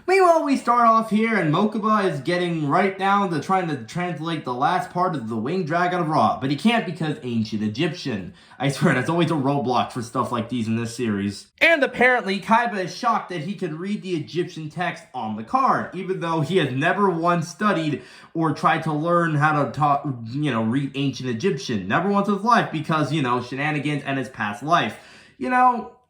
Meanwhile, we start off here, and Mokuba is getting right down to trying to translate the last part of the Winged Dragon of Ra, but he can't because ancient Egyptian. I swear, that's always a roadblock for stuff like these in this series. And apparently, Kaiba is shocked that he could read the Egyptian text on the card, even though he has never once studied or tried to learn how to read ancient Egyptian. Never once in his life because, shenanigans and his past life.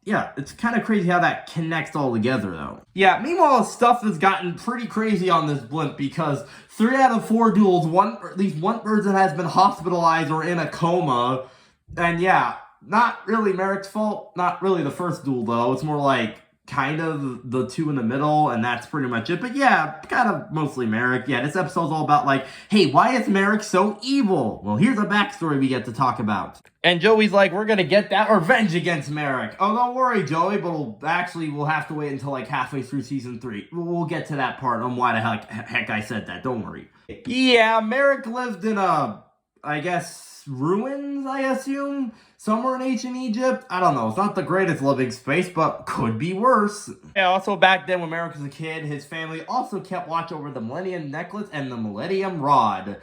Yeah, it's kind of crazy how that connects all together, though. Yeah, meanwhile, stuff has gotten pretty crazy on this blimp because 3 out of 4 duels, at least one person has been hospitalized or in a coma. And yeah, not really Marik's fault. Not really the first duel, though. It's more like kind of the two in the middle, and that's pretty much it. But yeah, kind of mostly Marik. Yeah, this episode's all about like, hey, why is Marik so evil? Well, here's a backstory we get to talk about. And Joey's like, we're gonna get that revenge against Marik. Oh, don't worry, Joey, but we'll have to wait until like halfway through season 3. We'll get to that part on why the heck I said that. Don't worry. Yeah, Marik lived in I guess, ruins, I assume? Somewhere in ancient Egypt? I don't know. It's not the greatest living space, but could be worse. Yeah, also back then when Marik was a kid, his family also kept watch over the Millennium Necklace and the Millennium Rod.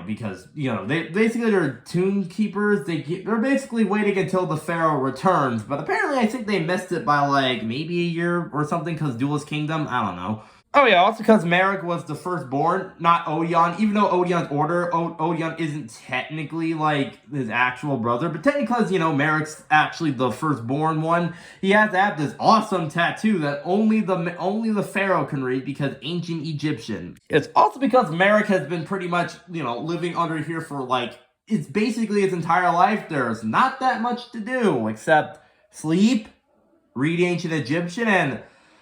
Because, they're tomb keepers. They're basically waiting until the Pharaoh returns. But apparently I think they missed it by, like, maybe a year or something because Duelist Kingdom. I don't know. Oh yeah, also because Marik was the firstborn, not Odion. Even though Odion's order, Odion isn't technically, like, his actual brother. But technically, because, Marik's actually the firstborn one, he has to have this awesome tattoo that only the Pharaoh can read because ancient Egyptian. It's also because Marik has been pretty much, living under here for, like, it's basically his entire life. There's not that much to do except sleep, read ancient Egyptian, and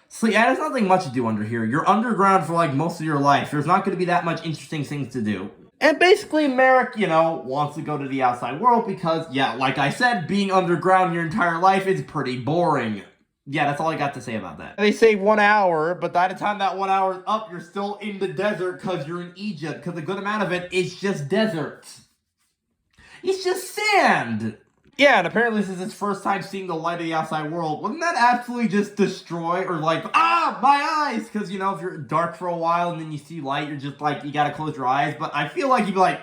sleep. Yeah, there's nothing much to do under here. You're underground for like most of your life. There's not going to be that much interesting things to do. And basically, Marik, wants to go to the outside world because, yeah, like I said, being underground your entire life is pretty boring. Yeah, that's all I got to say about that. They say 1 hour, but by the time that 1 hour is up, you're still in the desert because you're in Egypt. Because a good amount of it is just desert. It's just sand. Yeah, and apparently this is his first time seeing the light of the outside world. Wouldn't that absolutely just destroy or like, my eyes? Because, if you're dark for a while and then you see light, you're just like, you gotta close your eyes. But I feel like he'd be like,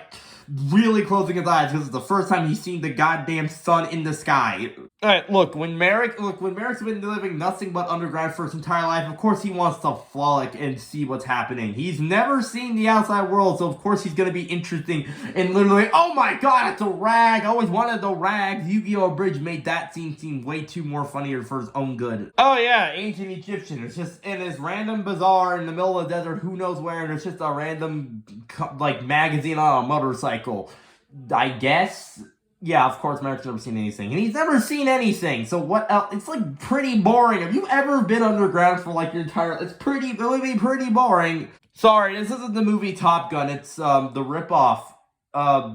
really closing his eyes because it's the first time he's seen the goddamn sun in the sky. Alright, when Marik's been living nothing but underground for his entire life, of course he wants to frolic and see what's happening. He's never seen the outside world, so of course he's gonna be interesting and literally, oh my god, it's a rag! I always wanted the rags. Yugioh Bridge made that scene seem way too more funnier for his own good. Oh yeah, ancient Egyptian. It's just in this random bazaar in the middle of the desert, who knows where, and it's just a random, like, magazine on a motorcycle. I guess. Yeah, of course, Marik's never seen anything. And he's never seen anything. So what else? It's like pretty boring. Have you ever been underground for like your entire... It would be pretty boring. Sorry, this isn't the movie Top Gun. It's the ripoff,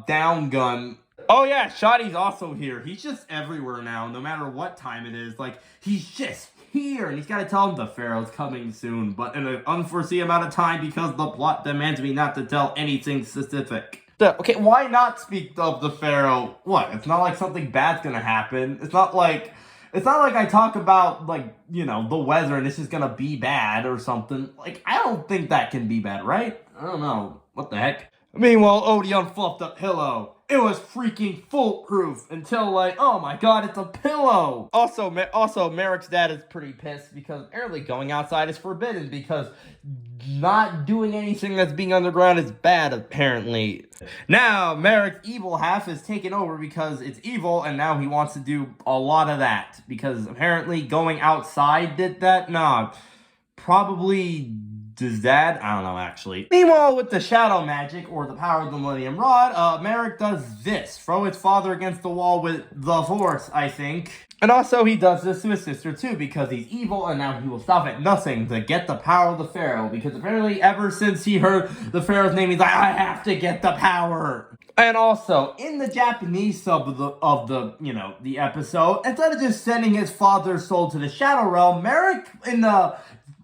Down Gun. Oh yeah, Shotty's also here. He's just everywhere now, no matter what time it is. Like, he's just here. And he's got to tell him the Pharaoh's coming soon. But in an unforeseen amount of time because the plot demands me not to tell anything specific. Okay, why not speak of the Pharaoh? What? It's not like something bad's gonna happen. It's not like I talk about, like, the weather and it's just gonna be bad or something. Like, I don't think that can be bad, right? I don't know. What the heck? Meanwhile, Odion fluffed a pillow. It was freaking foolproof until, like, oh my god, it's a pillow! Also, Marik's dad is pretty pissed because apparently going outside is forbidden because not doing anything that's being underground is bad, apparently. Now, Marik's evil half is taken over because it's evil, and now he wants to do a lot of that. Because apparently going outside did that? Nah, probably... Does that? I don't know, actually. Meanwhile, with the shadow magic, or the power of the Millennium Rod, Marik does this. Throw his father against the wall with the Force, I think. And also, he does this to his sister, too, because he's evil, and now he will stop at nothing to get the power of the Pharaoh. Because apparently, ever since he heard the Pharaoh's name, he's like, I have to get the power! And also, in the Japanese sub of the episode, instead of just sending his father's soul to the Shadow Realm, Marik, in the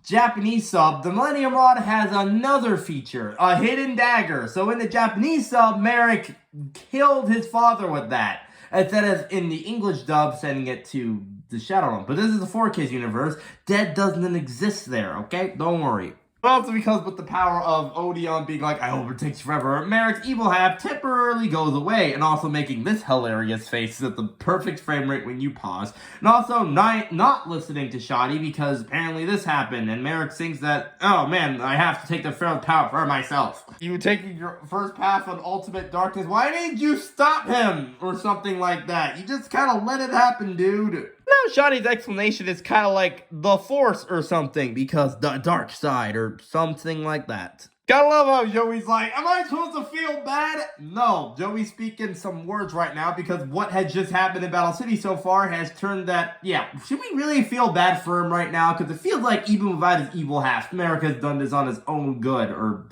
Japanese sub, the Millennium Rod has another feature, a hidden dagger. So in the Japanese sub, Marik killed his father with that, instead of in the English dub sending it to the Shadow Realm. But this is the 4K's universe. Dead doesn't exist there, okay? Don't worry. Also because with the power of Odeon being like, I hope it takes forever, Marik's evil half temporarily goes away, and also making this hilarious face at the perfect frame rate when you pause. And also not listening to Shoddy because apparently this happened, and Marik thinks that, oh man, I have to take the power for myself. You taking your first path on ultimate darkness, why didn't you stop him? Or something like that. You just kind of let it happen, dude. Now Shoddy's explanation is kind of like the Force or something, because the dark side or something like that. Gotta love how Joey's like, am I supposed to feel bad? No, Joey's speaking some words right now because what had just happened in Battle City so far has turned that, yeah, should we really feel bad for him right now? Because it feels like even without his evil half, America's done this on his own good, or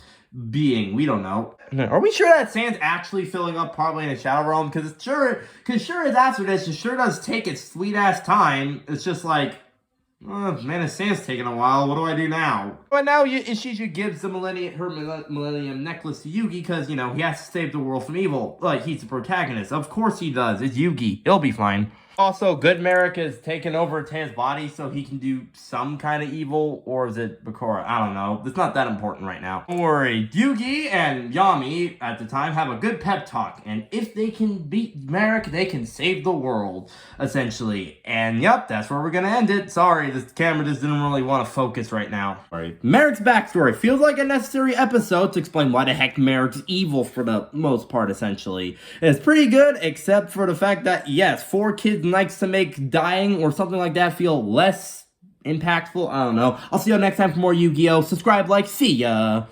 being, we don't know. Are we sure that Sand's actually filling up probably in a Shadow Realm? Because sure as after this, it sure does take its sweet ass time. It's just like, oh, man, if Sand's taking a while, what do I do now? But now Ishizu gives her Millennium Necklace to Yugi because, you know, he has to save the world from evil. Like, he's the protagonist. Of course he does. It's Yugi. He'll be fine. Also, good Marik is taken over Tan's body so he can do some kind of evil, or is it Bakura? I don't know. It's not that important right now. Don't worry. Yugi and Yami, at the time, have a good pep talk, and if they can beat Marik, they can save the world, essentially. And yep, that's where we're gonna end it. Sorry, this camera just didn't really want to focus right now. Sorry. Marik's backstory feels like a necessary episode to explain why the heck Marik's evil for the most part, essentially. It's pretty good, except for the fact that, yes, 4Kids likes to make dying or something like that feel less impactful. I don't know. I'll see you next time for more Yu-Gi-Oh! Subscribe, like, see ya!